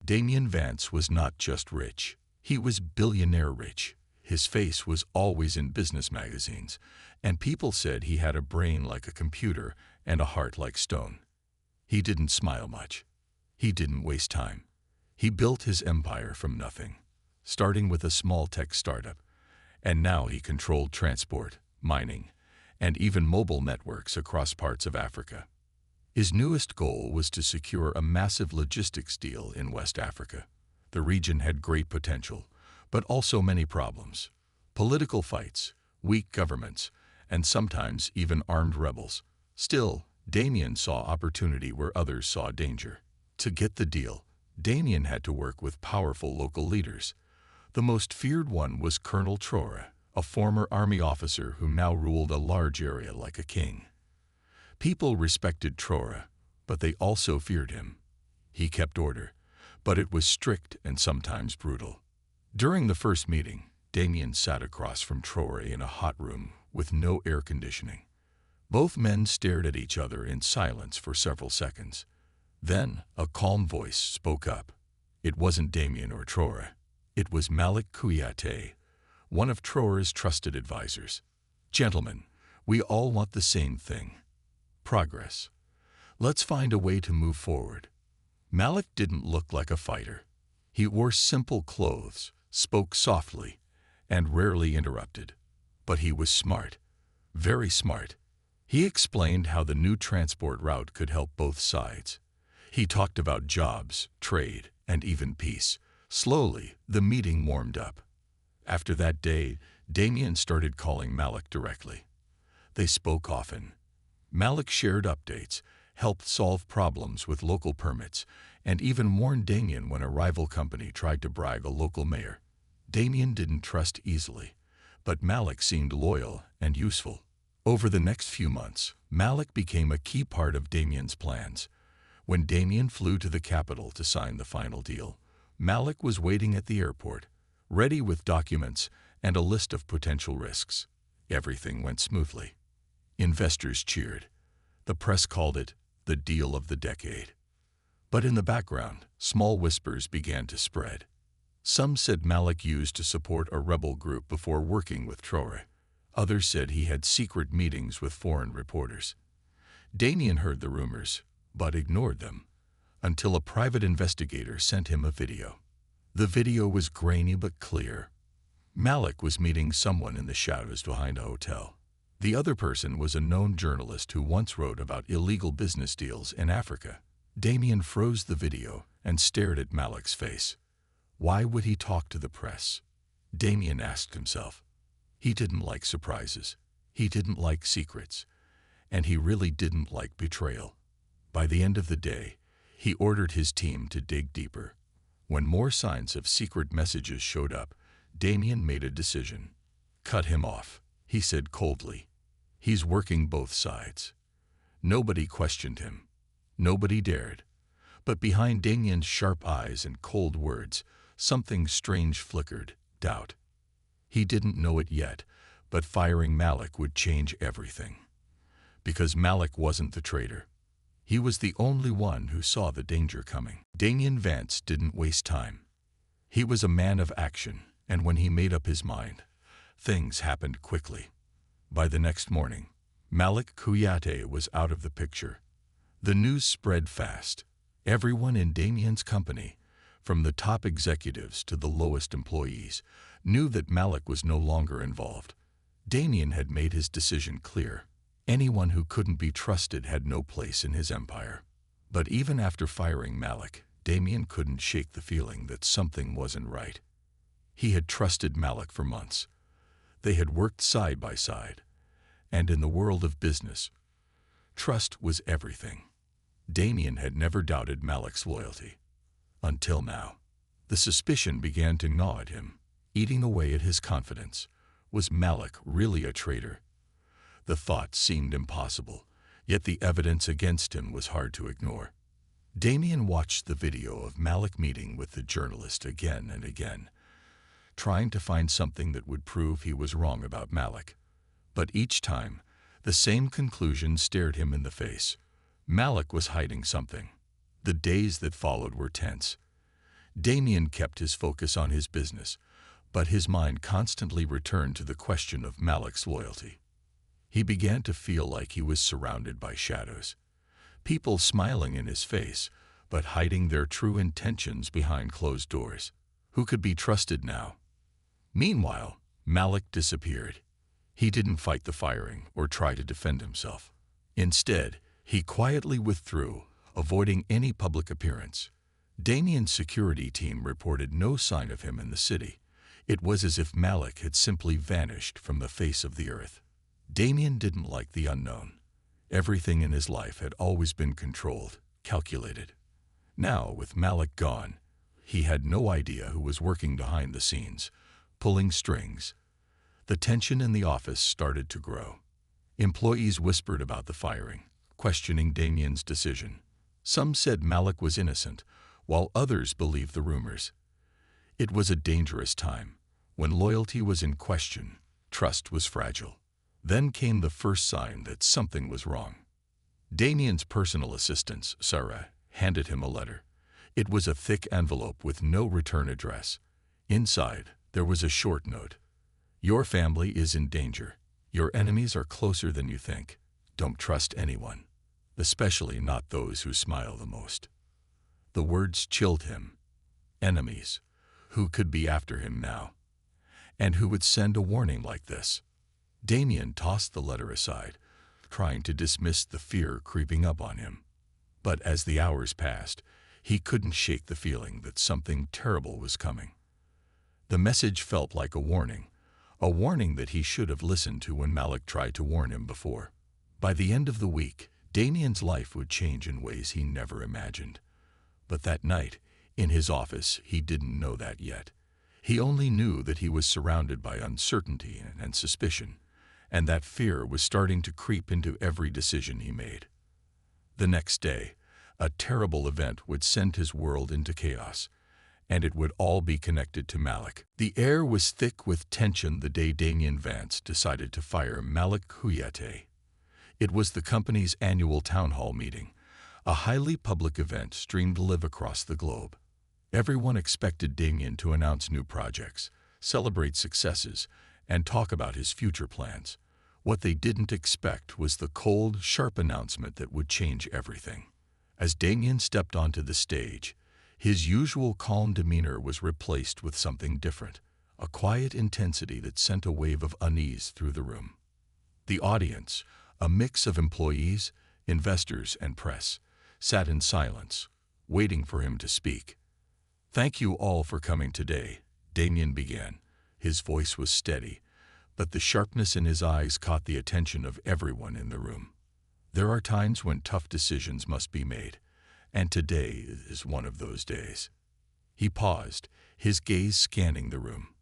Damien Vance was not just rich. He was billionaire rich. His face was always in business magazines, and people said he had a brain like a computer and a heart like stone. He didn't smile much. He didn't waste time. He built his empire from nothing, starting with a small tech startup, and now he controlled transport, mining, and even mobile networks across parts of Africa. His newest goal was to secure a massive logistics deal in West Africa. The region had great potential, but also many problems. Political fights, weak governments, and sometimes even armed rebels. Still, Damien saw opportunity where others saw danger. To get the deal, Damien had to work with powerful local leaders. The most feared one was Colonel Traoré, a former army officer who now ruled a large area like a king. People respected Traoré, but they also feared him. He kept order, but it was strict and sometimes brutal. During the first meeting, Damien sat across from Traoré in a hot room with no air conditioning. Both men stared at each other in silence for several seconds. Then, a calm voice spoke up. It wasn't Damien or Traoré. It was Malik Kouyaté, one of Traoré's trusted advisors. "Gentlemen, we all want the same thing. Progress. Let's find a way to move forward." Malik didn't look like a fighter. He wore simple clothes, spoke softly, and rarely interrupted. But he was smart, very smart. He explained how the new transport route could help both sides. He talked about jobs, trade, and even peace. Slowly, the meeting warmed up. After that day, Damien started calling Malik directly. They spoke often. Malik shared updates, helped solve problems with local permits, and even warned Damien when a rival company tried to bribe a local mayor. Damien didn't trust easily, but Malik seemed loyal and useful. Over the next few months, Malik became a key part of Damien's plans. When Damien flew to the capital to sign the final deal, Malik was waiting at the airport, ready with documents and a list of potential risks. Everything went smoothly. Investors cheered. The press called it the deal of the decade. But in the background, small whispers began to spread. Some said Malik used to support a rebel group before working with Traoré. Others said he had secret meetings with foreign reporters. Damien heard the rumors, but ignored them, until a private investigator sent him a video. The video was grainy but clear. Malik was meeting someone in the shadows behind a hotel. The other person was a known journalist who once wrote about illegal business deals in Africa. Damien froze the video and stared at Malik's face. Why would he talk to the press? Damien asked himself. He didn't like surprises. He didn't like secrets. And he really didn't like betrayal. By the end of the day, he ordered his team to dig deeper. When more signs of secret messages showed up, Damien made a decision. "Cut him off," he said coldly. "He's working both sides." Nobody questioned him. Nobody dared. But behind Damien's sharp eyes and cold words, something strange flickered, doubt. He didn't know it yet, but firing Malik would change everything. Because Malik wasn't the traitor. He was the only one who saw the danger coming. Damien Vance didn't waste time. He was a man of action, and when he made up his mind, things happened quickly. By the next morning, Malik Kouyaté was out of the picture. The news spread fast. Everyone in Damien's company, from the top executives to the lowest employees, knew that Malik was no longer involved. Damien had made his decision clear. Anyone who couldn't be trusted had no place in his empire. But even after firing Malik, Damien couldn't shake the feeling that something wasn't right. He had trusted Malik for months. They had worked side by side. And in the world of business, trust was everything. Damien had never doubted Malik's loyalty. Until now. The suspicion began to gnaw at him, eating away at his confidence. Was Malik really a traitor? The thought seemed impossible, yet the evidence against him was hard to ignore. Damien watched the video of Malik meeting with the journalist again and again, trying to find something that would prove he was wrong about Malik. But each time, the same conclusion stared him in the face. Malik was hiding something. The days that followed were tense. Damien kept his focus on his business, but his mind constantly returned to the question of Malik's loyalty. He began to feel like he was surrounded by shadows. People smiling in his face, but hiding their true intentions behind closed doors. Who could be trusted now? Meanwhile, Malik disappeared. He didn't fight the firing or try to defend himself. Instead, he quietly withdrew, avoiding any public appearance. Damien's security team reported no sign of him in the city. It was as if Malik had simply vanished from the face of the earth. Damien didn't like the unknown. Everything in his life had always been controlled, calculated. Now, with Malik gone, he had no idea who was working behind the scenes, pulling strings. The tension in the office started to grow. Employees whispered about the firing, questioning Damien's decision. Some said Malik was innocent, while others believed the rumors. It was a dangerous time. When loyalty was in question, trust was fragile. Then came the first sign that something was wrong. Damien's personal assistant, Sarah, handed him a letter. It was a thick envelope with no return address. Inside, there was a short note. Your family is in danger. Your enemies are closer than you think. Don't trust anyone, especially not those who smile the most. The words chilled him. Enemies. Who could be after him now? And who would send a warning like this? Damien tossed the letter aside, trying to dismiss the fear creeping up on him. But as the hours passed, he couldn't shake the feeling that something terrible was coming. The message felt like a warning that he should have listened to when Malik tried to warn him before. By the end of the week, Damien's life would change in ways he never imagined. But that night, in his office, he didn't know that yet. He only knew that he was surrounded by uncertainty and suspicion, and that fear was starting to creep into every decision he made. The next day, a terrible event would send his world into chaos, and it would all be connected to Malik. The air was thick with tension the day Damien Vance decided to fire Malik Kouyaté. It was the company's annual town hall meeting, a highly public event streamed live across the globe. Everyone expected Damien to announce new projects, celebrate successes, and talk about his future plans. What they didn't expect was the cold, sharp announcement that would change everything. As Damien stepped onto the stage, his usual calm demeanor was replaced with something different, a quiet intensity that sent a wave of unease through the room. The audience, a mix of employees, investors, and press, sat in silence, waiting for him to speak. "Thank you all for coming today," Damien began. His voice was steady, but the sharpness in his eyes caught the attention of everyone in the room. There are times when tough decisions must be made, and today is one of those days. He paused, his gaze scanning the room.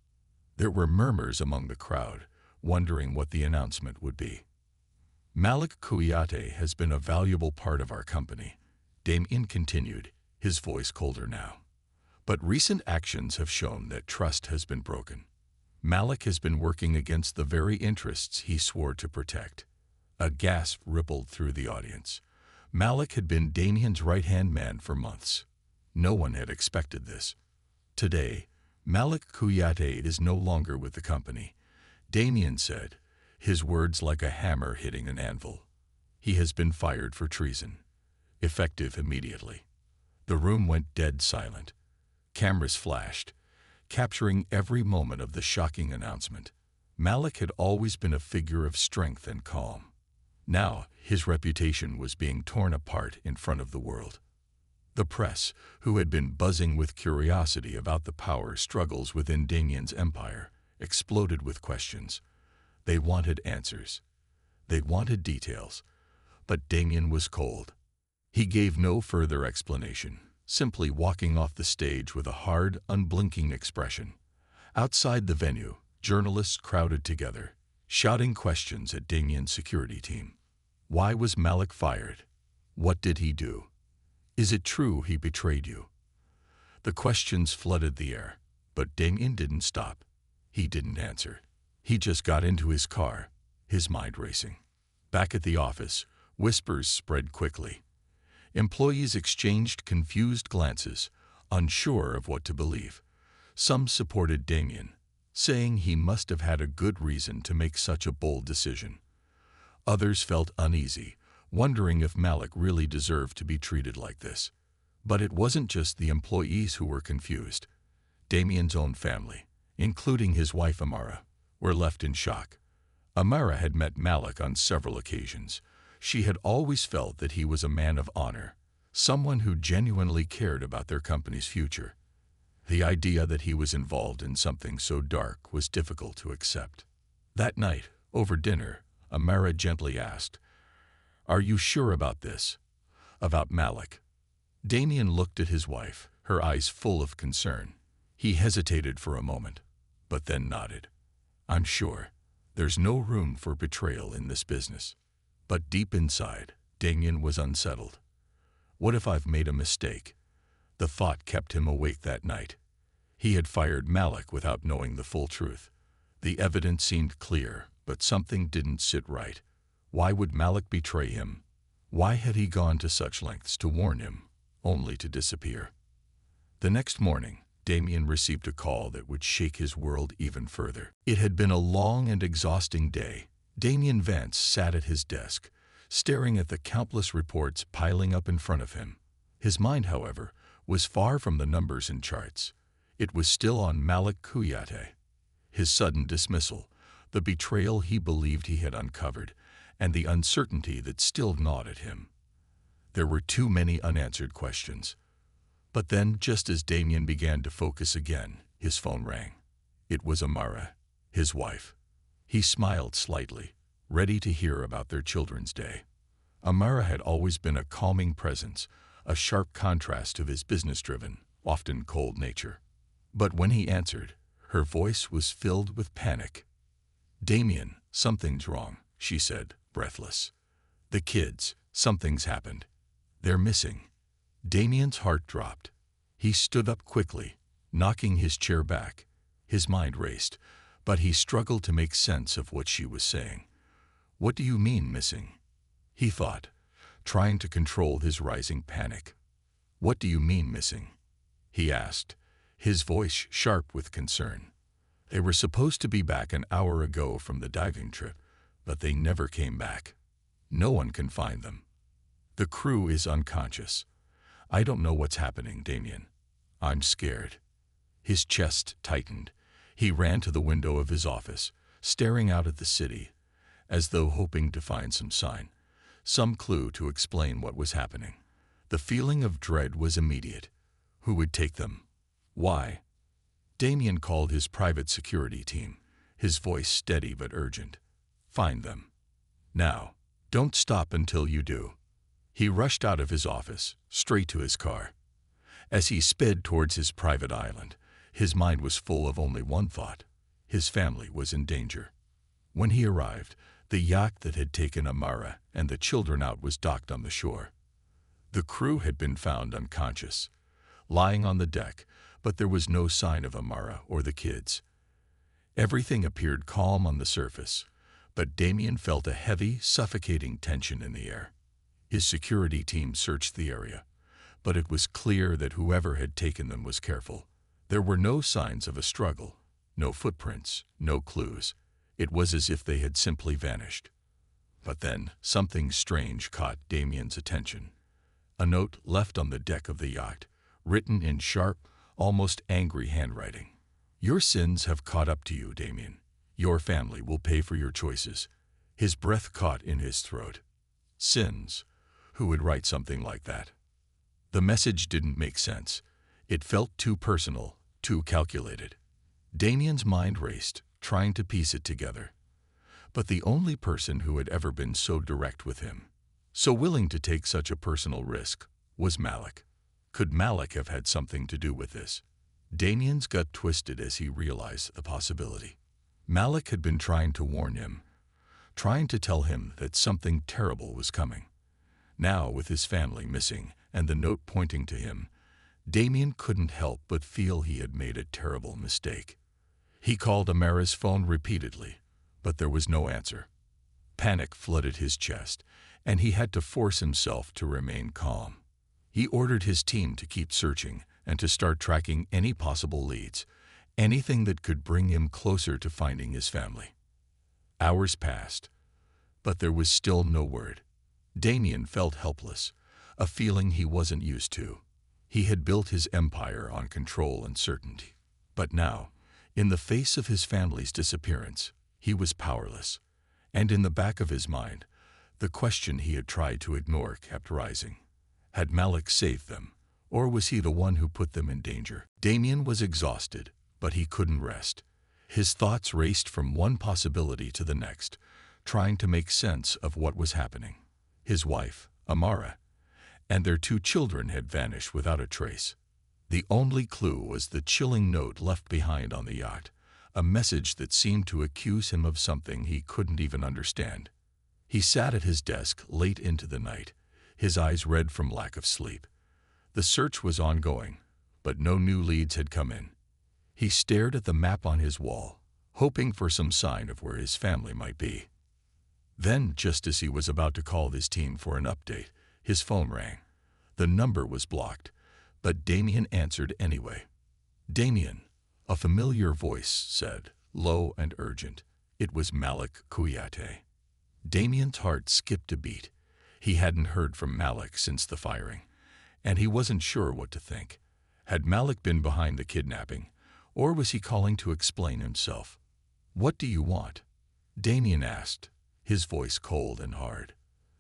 There were murmurs among the crowd, wondering what the announcement would be. "Malik Kouyaté has been a valuable part of our company," Damien continued, his voice colder now. "But recent actions have shown that trust has been broken. Malik has been working against the very interests he swore to protect." A gasp rippled through the audience. Malik had been Damien's right-hand man for months. No one had expected this. Today, Malik Kouyaté is no longer with the company, Damien said, his words like a hammer hitting an anvil. "He has been fired for treason, effective immediately." The room went dead silent. Cameras flashed, capturing every moment of the shocking announcement. Malik had always been a figure of strength and calm. Now, his reputation was being torn apart in front of the world. The press, who had been buzzing with curiosity about the power struggles within Damien's empire, exploded with questions. They wanted answers. They wanted details. But Damien was cold. He gave no further explanation, simply walking off the stage with a hard, unblinking expression. Outside the venue, journalists crowded together, shouting questions at Damien's security team. Why was Malik fired? What did he do? Is it true he betrayed you? The questions flooded the air, but Damien didn't stop. He didn't answer. He just got into his car, his mind racing. Back at the office, whispers spread quickly. Employees exchanged confused glances, unsure of what to believe. Some supported Damien, saying he must have had a good reason to make such a bold decision. Others felt uneasy, wondering if Malik really deserved to be treated like this. But it wasn't just the employees who were confused. Damien's own family, including his wife Amara, were left in shock. Amara had met Malik on several occasions. She had always felt that he was a man of honor, someone who genuinely cared about their company's future. The idea that he was involved in something so dark was difficult to accept. That night, over dinner, Amara gently asked, "Are you sure about this? About Malik?" Damien looked at his wife, her eyes full of concern. He hesitated for a moment, but then nodded. "I'm sure. There's no room for betrayal in this business." But deep inside, Damien was unsettled. What if I've made a mistake? The thought kept him awake that night. He had fired Malik without knowing the full truth. The evidence seemed clear, but something didn't sit right. Why would Malik betray him? Why had he gone to such lengths to warn him, only to disappear? The next morning, Damien received a call that would shake his world even further. It had been a long and exhausting day. Damien Vance sat at his desk, staring at the countless reports piling up in front of him. His mind, however, was far from the numbers and charts. It was still on Malik Kouyaté, his sudden dismissal, the betrayal he believed he had uncovered, and the uncertainty that still gnawed at him. There were too many unanswered questions. But then, just as Damien began to focus again, his phone rang. It was Amara, his wife. He smiled slightly, ready to hear about their children's day. Amara had always been a calming presence, a sharp contrast to his business-driven, often cold nature. But when he answered, her voice was filled with panic. "Damien, something's wrong," she said, breathless. "The kids, something's happened. They're missing." Damien's heart dropped. He stood up quickly, knocking his chair back. His mind raced, but he struggled to make sense of what she was saying. "What do you mean, missing?" he thought, trying to control his rising panic. "What do you mean, missing?" he asked, his voice sharp with concern. "They were supposed to be back an hour ago from the diving trip, but they never came back. No one can find them. The crew is unconscious. I don't know what's happening, Damien. I'm scared." His chest tightened. He ran to the window of his office, staring out at the city, as though hoping to find some sign, some clue to explain what was happening. The feeling of dread was immediate. Who would take them? Why? Damien called his private security team, his voice steady but urgent. "Find them. Now. Don't stop until you do." He rushed out of his office, straight to his car. As he sped towards his private island, his mind was full of only one thought. His family was in danger. When he arrived, the yacht that had taken Amara and the children out was docked on the shore. The crew had been found unconscious, lying on the deck, but there was no sign of Amara or the kids. Everything appeared calm on the surface, but Damien felt a heavy, suffocating tension in the air. His security team searched the area, but it was clear that whoever had taken them was careful. There were no signs of a struggle, no footprints, no clues. It was as if they had simply vanished. But then, something strange caught Damien's attention. A note left on the deck of the yacht, written in sharp, almost angry handwriting. "Your sins have caught up to you, Damien. Your family will pay for your choices." His breath caught in his throat. Sins? Who would write something like that? The message didn't make sense. It felt too personal, too calculated. Damien's mind raced, trying to piece it together. But the only person who had ever been so direct with him, so willing to take such a personal risk, was Malik. Could Malik have had something to do with this? Damien's gut twisted as he realized the possibility. Malik had been trying to warn him, trying to tell him that something terrible was coming. Now, with his family missing and the note pointing to him, Damien couldn't help but feel he had made a terrible mistake. He called Amara's phone repeatedly, but there was no answer. Panic flooded his chest, and he had to force himself to remain calm. He ordered his team to keep searching, and to start tracking any possible leads, anything that could bring him closer to finding his family. Hours passed, but there was still no word. Damien felt helpless, a feeling he wasn't used to. He had built his empire on control and certainty. But now, in the face of his family's disappearance, he was powerless. And in the back of his mind, the question he had tried to ignore kept rising. Had Malik saved them, or was he the one who put them in danger? Damien was exhausted, but he couldn't rest. His thoughts raced from one possibility to the next, trying to make sense of what was happening. His wife, Amara, and their 2 children had vanished without a trace. The only clue was the chilling note left behind on the yacht, a message that seemed to accuse him of something he couldn't even understand. He sat at his desk late into the night, his eyes red from lack of sleep. The search was ongoing, but no new leads had come in. He stared at the map on his wall, hoping for some sign of where his family might be. Then, just as he was about to call his team for an update, his phone rang. The number was blocked, but Damien answered anyway. "Damien," a familiar voice said, low and urgent. It was Malik Kouyaté. Damien's heart skipped a beat. He hadn't heard from Malik since the firing, and he wasn't sure what to think. Had Malik been behind the kidnapping, or was he calling to explain himself? "What do you want?" Damien asked, his voice cold and hard.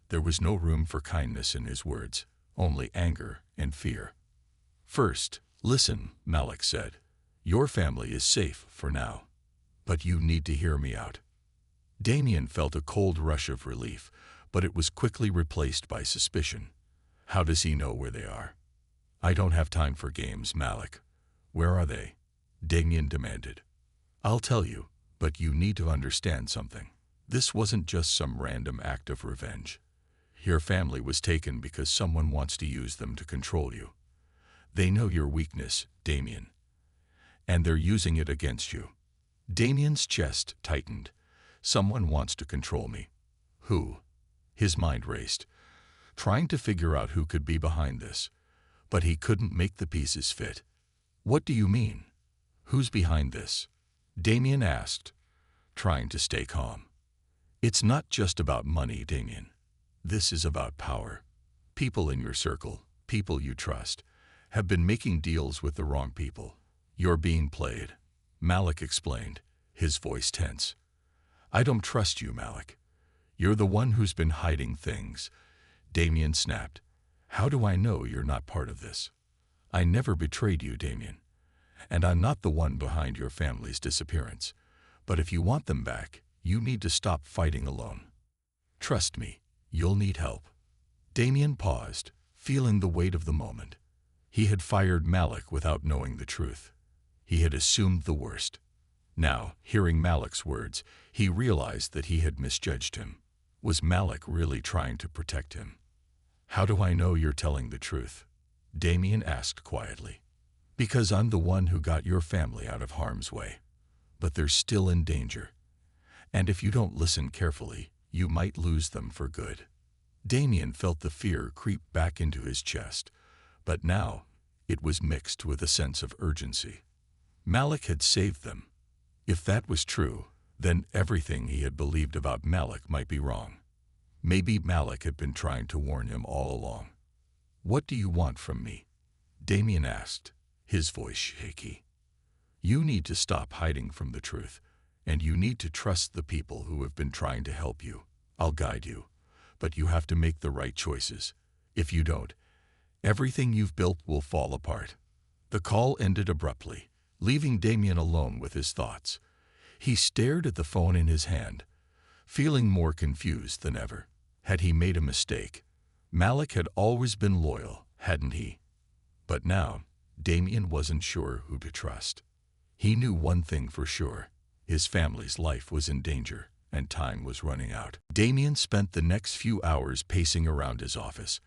There was no room for kindness in his words, only anger and fear. "First, listen," Malik said. "Your family is safe for now, but you need to hear me out." Damien felt a cold rush of relief, but it was quickly replaced by suspicion. How does he know where they are? "I don't have time for games, Malik. Where are they?" Damien demanded. "I'll tell you, but you need to understand something. This wasn't just some random act of revenge. Your family was taken because someone wants to use them to control you. They know your weakness, Damien, and they're using it against you." Damien's chest tightened. "Someone wants to control me. Who?" His mind raced, trying to figure out who could be behind this, but he couldn't make the pieces fit. "What do you mean? Who's behind this?" Damien asked, trying to stay calm. "It's not just about money, Damien. This is about power. People in your circle, people you trust, have been making deals with the wrong people. You're being played," Malik explained, his voice tense. "I don't trust you, Malik. You're the one who's been hiding things." Damien snapped. "How do I know you're not part of this? I never betrayed you, Damien, and I'm not the one behind your family's disappearance. But if you want them back, you need to stop fighting alone. Trust me, you'll need help." Damien paused, feeling the weight of the moment. He had fired Malik without knowing the truth. He had assumed the worst. Now, hearing Malik's words, he realized that he had misjudged him. Was Malik really trying to protect him? "How do I know you're telling the truth?" Damien asked quietly. "Because I'm the one who got your family out of harm's way. But they're still in danger. And if you don't listen carefully, you might lose them for good." Damien felt the fear creep back into his chest, but now it was mixed with a sense of urgency. Malik had saved them. If that was true, then everything he had believed about Malik might be wrong. Maybe Malik had been trying to warn him all along. "What do you want from me?" Damien asked, his voice shaky. "You need to stop hiding from the truth, and you need to trust the people who have been trying to help you. I'll guide you, but you have to make the right choices. If you don't, everything you've built will fall apart." The call ended abruptly, leaving Damien alone with his thoughts. He stared at the phone in his hand, feeling more confused than ever. Had he made a mistake? Malik had always been loyal, hadn't he? But now, Damien wasn't sure who to trust. He knew one thing for sure: his family's life was in danger, and time was running out. Damien spent the next few hours pacing around his office,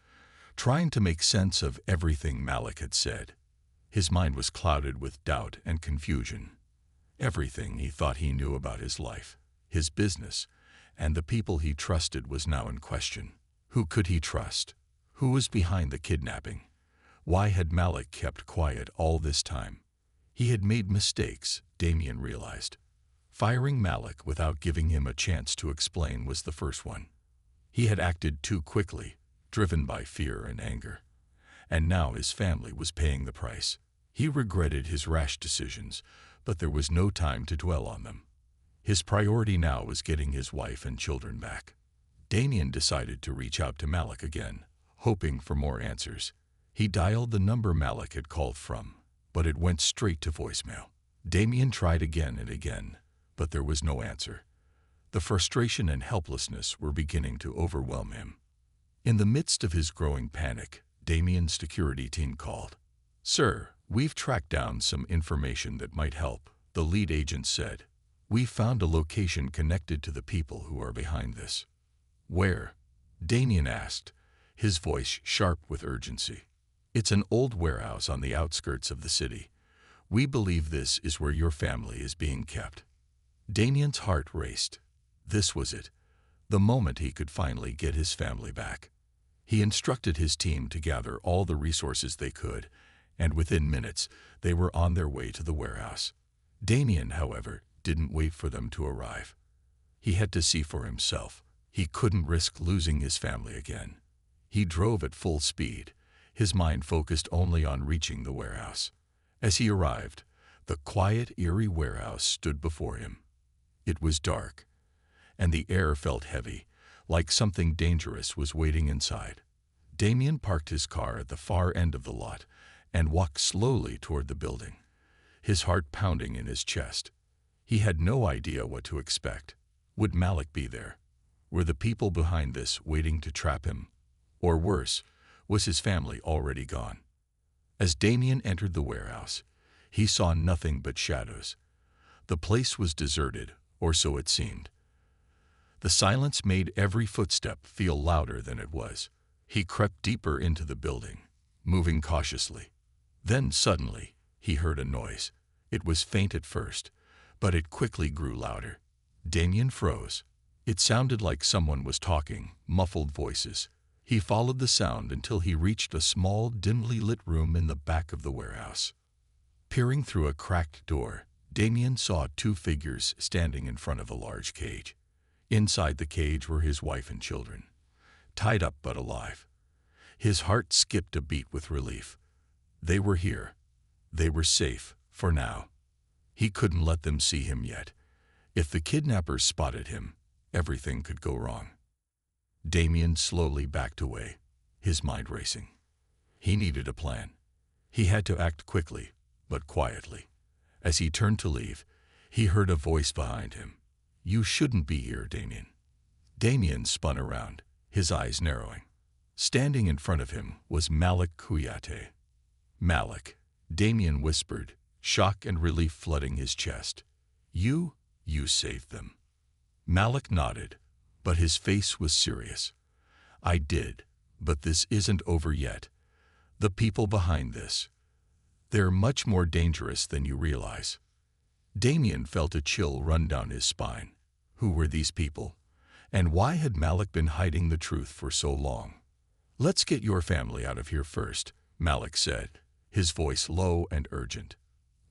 trying to make sense of everything Malik had said. His mind was clouded with doubt and confusion. Everything he thought he knew about his life, his business, and the people he trusted was now in question. Who could he trust? Who was behind the kidnapping? Why had Malik kept quiet all this time? He had made mistakes, Damien realized. Firing Malik without giving him a chance to explain was the first one. He had acted too quickly, driven by fear and anger. And now his family was paying the price. He regretted his rash decisions, but there was no time to dwell on them. His priority now was getting his wife and children back. Damien decided to reach out to Malik again, hoping for more answers. He dialed the number Malik had called from, but it went straight to voicemail. Damien tried again and again, but there was no answer. The frustration and helplessness were beginning to overwhelm him. In the midst of his growing panic, Damien's security team called. "Sir, we've tracked down some information that might help," the lead agent said. "We found a location connected to the people who are behind this." "Where?" Damien asked, his voice sharp with urgency. "It's an old warehouse on the outskirts of the city. We believe this is where your family is being kept." Damien's heart raced. This was it, the moment he could finally get his family back. He instructed his team to gather all the resources they could, and within minutes they were on their way to the warehouse. Damien, however, didn't wait for them to arrive. He had to see for himself. He couldn't risk losing his family again. He drove at full speed, his mind focused only on reaching the warehouse. As he arrived, the quiet, eerie warehouse stood before him. It was dark, and the air felt heavy, like something dangerous was waiting inside. Damien parked his car at the far end of the lot and walked slowly toward the building, his heart pounding in his chest. He had no idea what to expect. Would Malik be there? Were the people behind this waiting to trap him? Or worse, was his family already gone? As Damien entered the warehouse, he saw nothing but shadows. The place was deserted, or so it seemed. The silence made every footstep feel louder than it was. He crept deeper into the building, moving cautiously. Then suddenly, he heard a noise. It was faint at first, but it quickly grew louder. Damien froze. It sounded like someone was talking, muffled voices. He followed the sound until he reached a small, dimly lit room in the back of the warehouse. Peering through a cracked door, Damien saw two figures standing in front of a large cage. Inside the cage were his wife and children, tied up but alive. His heart skipped a beat with relief. They were here. They were safe, for now. He couldn't let them see him yet. If the kidnappers spotted him, everything could go wrong. Damien slowly backed away, his mind racing. He needed a plan. He had to act quickly, but quietly. As he turned to leave, he heard a voice behind him. "You shouldn't be here, Damien." Damien spun around, his eyes narrowing. Standing in front of him was Malik Kouyaté. "Malik," Damien whispered, shock and relief flooding his chest. You saved them." Malik nodded, but his face was serious. "I did, but this isn't over yet. The people behind this, they're much more dangerous than you realize." Damien felt a chill run down his spine. Who were these people? And why had Malik been hiding the truth for so long? "Let's get your family out of here first," Malik said, his voice low and urgent.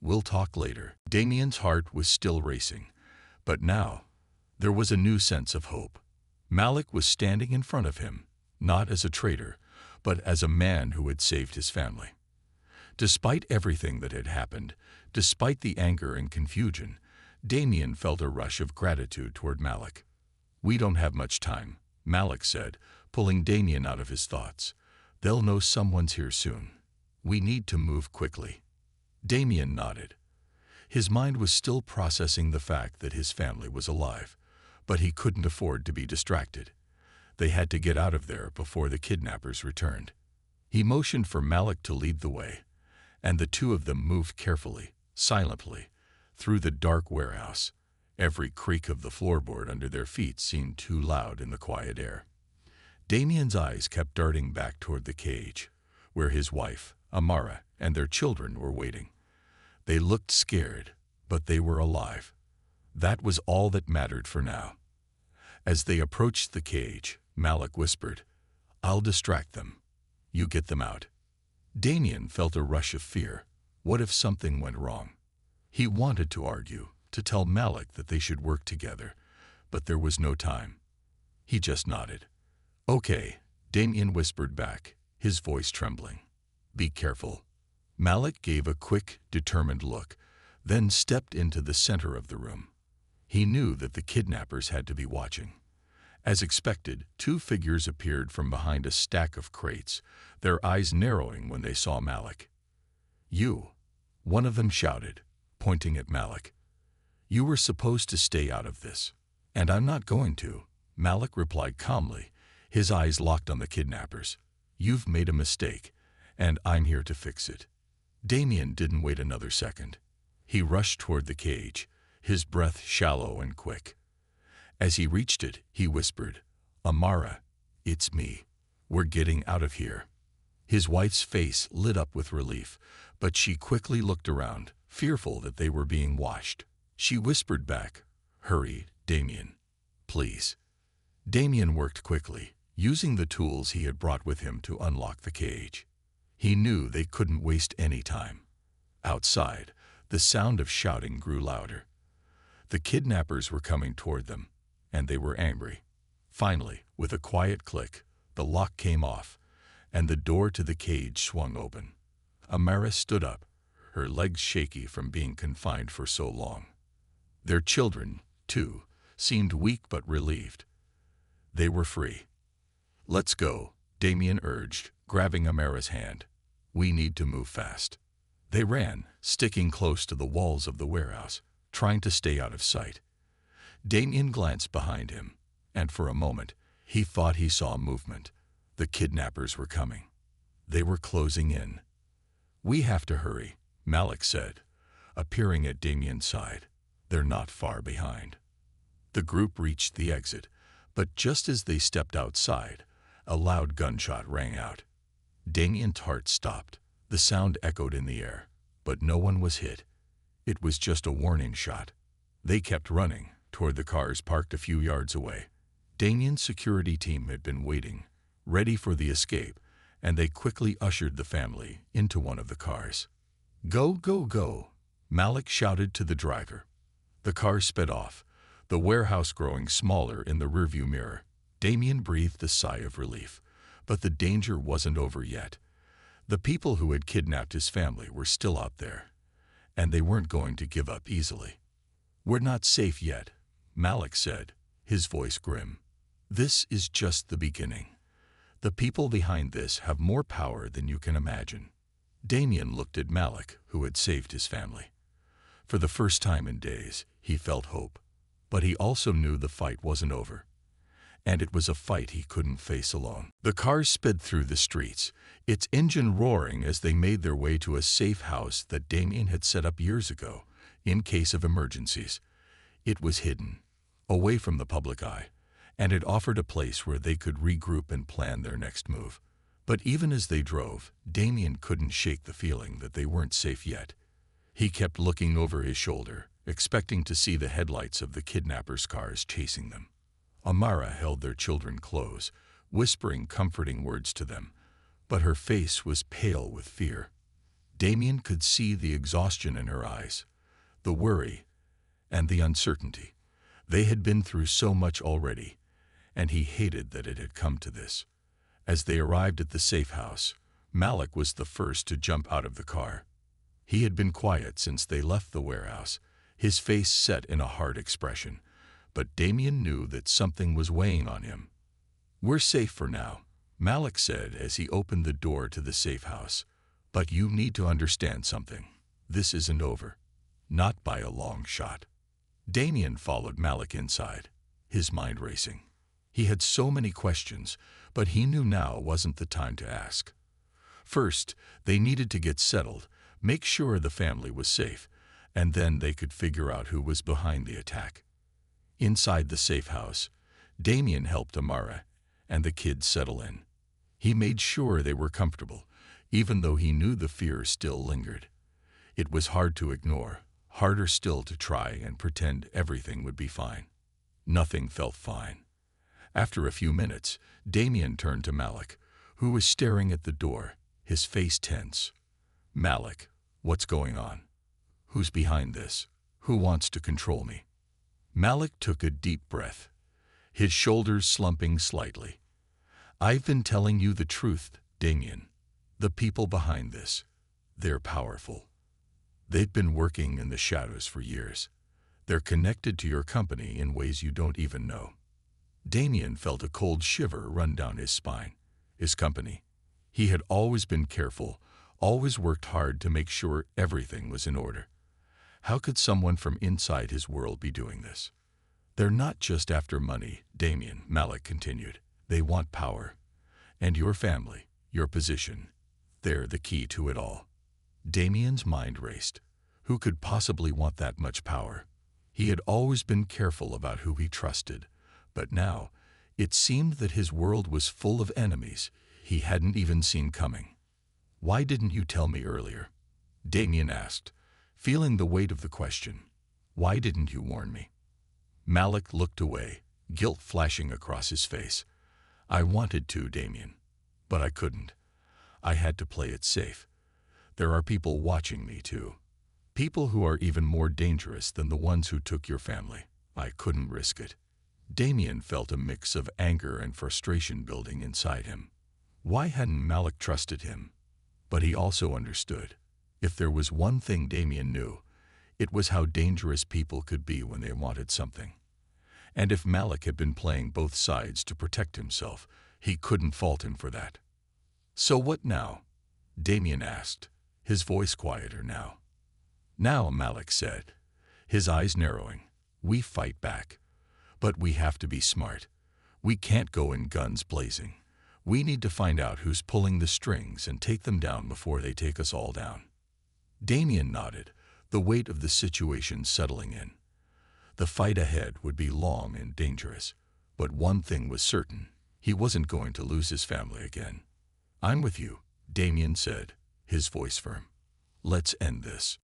"We'll talk later." Damien's heart was still racing, but now there was a new sense of hope. Malik was standing in front of him, not as a traitor, but as a man who had saved his family. Despite everything that had happened, despite the anger and confusion, Damien felt a rush of gratitude toward Malik. "We don't have much time," Malik said, pulling Damien out of his thoughts. "They'll know someone's here soon. We need to move quickly." Damien nodded. His mind was still processing the fact that his family was alive, but he couldn't afford to be distracted. They had to get out of there before the kidnappers returned. He motioned for Malik to lead the way, and the two of them moved carefully, silently, through the dark warehouse. Every creak of the floorboard under their feet seemed too loud in the quiet air. Damien's eyes kept darting back toward the cage, where his wife, Amara, and their children were waiting. They looked scared, but they were alive. That was all that mattered for now. As they approached the cage, Malik whispered, "I'll distract them. You get them out." Damien felt a rush of fear. What if something went wrong? He wanted to argue, to tell Malik that they should work together, but there was no time. He just nodded. "Okay," Damien whispered back, his voice trembling. "Be careful." Malik gave a quick, determined look, then stepped into the center of the room. He knew that the kidnappers had to be watching. As expected, two figures appeared from behind a stack of crates, their eyes narrowing when they saw Malik. "You," one of them shouted, pointing at Malik. "You were supposed to stay out of this." "And I'm not going to," Malik replied calmly, his eyes locked on the kidnappers. "You've made a mistake, and I'm here to fix it." Damien didn't wait another second. He rushed toward the cage, his breath shallow and quick. As he reached it, he whispered, "Amara, it's me. We're getting out of here." His wife's face lit up with relief, but she quickly looked around, fearful that they were being watched. She whispered back, "Hurry, Damien. Please." Damien worked quickly, using the tools he had brought with him to unlock the cage. He knew they couldn't waste any time. Outside, the sound of shouting grew louder. The kidnappers were coming toward them, and they were angry. Finally, with a quiet click, the lock came off, and the door to the cage swung open. Amara stood up, her legs shaky from being confined for so long. Their children, too, seemed weak but relieved. They were free. "Let's go," Damien urged, grabbing Amara's hand. "We need to move fast." They ran, sticking close to the walls of the warehouse, trying to stay out of sight. Damien glanced behind him, and for a moment, he thought he saw movement. The kidnappers were coming. They were closing in. "We have to hurry," Malik said, appearing at Damien's side. "They're not far behind." The group reached the exit, but just as they stepped outside, a loud gunshot rang out. Damien's heart stopped. The sound echoed in the air, but no one was hit. It was just a warning shot. They kept running toward the cars parked a few yards away. Damien's security team had been waiting, ready for the escape, and they quickly ushered the family into one of the cars. "Go, go, go," Malik shouted to the driver. The car sped off, the warehouse growing smaller in the rearview mirror. Damien breathed a sigh of relief, but the danger wasn't over yet. The people who had kidnapped his family were still out there, and they weren't going to give up easily. "We're not safe yet," Malik said, his voice grim. "This is just the beginning. The people behind this have more power than you can imagine." Damien looked at Malik, who had saved his family. For the first time in days, he felt hope. But he also knew the fight wasn't over. And it was a fight he couldn't face alone. The car sped through the streets, its engine roaring as they made their way to a safe house that Damien had set up years ago, in case of emergencies. It was hidden, away from the public eye, and it offered a place where they could regroup and plan their next move. But even as they drove, Damien couldn't shake the feeling that they weren't safe yet. He kept looking over his shoulder, expecting to see the headlights of the kidnappers' cars chasing them. Amara held their children close, whispering comforting words to them, but her face was pale with fear. Damien could see the exhaustion in her eyes, the worry, and the uncertainty. They had been through so much already, and he hated that it had come to this. As they arrived at the safe house, Malik was the first to jump out of the car. He had been quiet since they left the warehouse, his face set in a hard expression, but Damien knew that something was weighing on him. "We're safe for now," Malik said as he opened the door to the safe house. "But you need to understand something. This isn't over. Not by a long shot." Damien followed Malik inside, his mind racing. He had so many questions, but he knew now wasn't the time to ask. First, they needed to get settled, make sure the family was safe, and then they could figure out who was behind the attack. Inside the safe house, Damien helped Amara and the kids settle in. He made sure they were comfortable, even though he knew the fear still lingered. It was hard to ignore, harder still to try and pretend everything would be fine. Nothing felt fine. After a few minutes, Damien turned to Malik, who was staring at the door, his face tense. Malik, what's going on? Who's behind this? Who wants to control me? Malik took a deep breath, his shoulders slumping slightly. I've been telling you the truth, Damien. The people behind this, they're powerful. They've been working in the shadows for years. They're connected to your company in ways you don't even know. Damien felt a cold shiver run down his spine. His company. He had always been careful, always worked hard to make sure everything was in order. How could someone from inside his world be doing this? They're not just after money, Damien, Malik continued. They want power. And your family, your position, they're the key to it all. Damien's mind raced. Who could possibly want that much power? He had always been careful about who he trusted, but now it seemed that his world was full of enemies he hadn't even seen coming. Why didn't you tell me earlier? Damien asked, feeling the weight of the question. Why didn't you warn me? Malik looked away, guilt flashing across his face. I wanted to, Damien, but I couldn't. I had to play it safe. There are people watching me too. People who are even more dangerous than the ones who took your family. I couldn't risk it. Damien felt a mix of anger and frustration building inside him. Why hadn't Malik trusted him? But he also understood. If there was one thing Damien knew, it was how dangerous people could be when they wanted something. And if Malik had been playing both sides to protect himself, he couldn't fault him for that. So what now? Damien asked, his voice quieter now. Now, Malik said, his eyes narrowing, we fight back. But we have to be smart. We can't go in guns blazing. We need to find out who's pulling the strings and take them down before they take us all down. Damien nodded, the weight of the situation settling in. The fight ahead would be long and dangerous, but one thing was certain, he wasn't going to lose his family again. I'm with you, Damien said, his voice firm. Let's end this.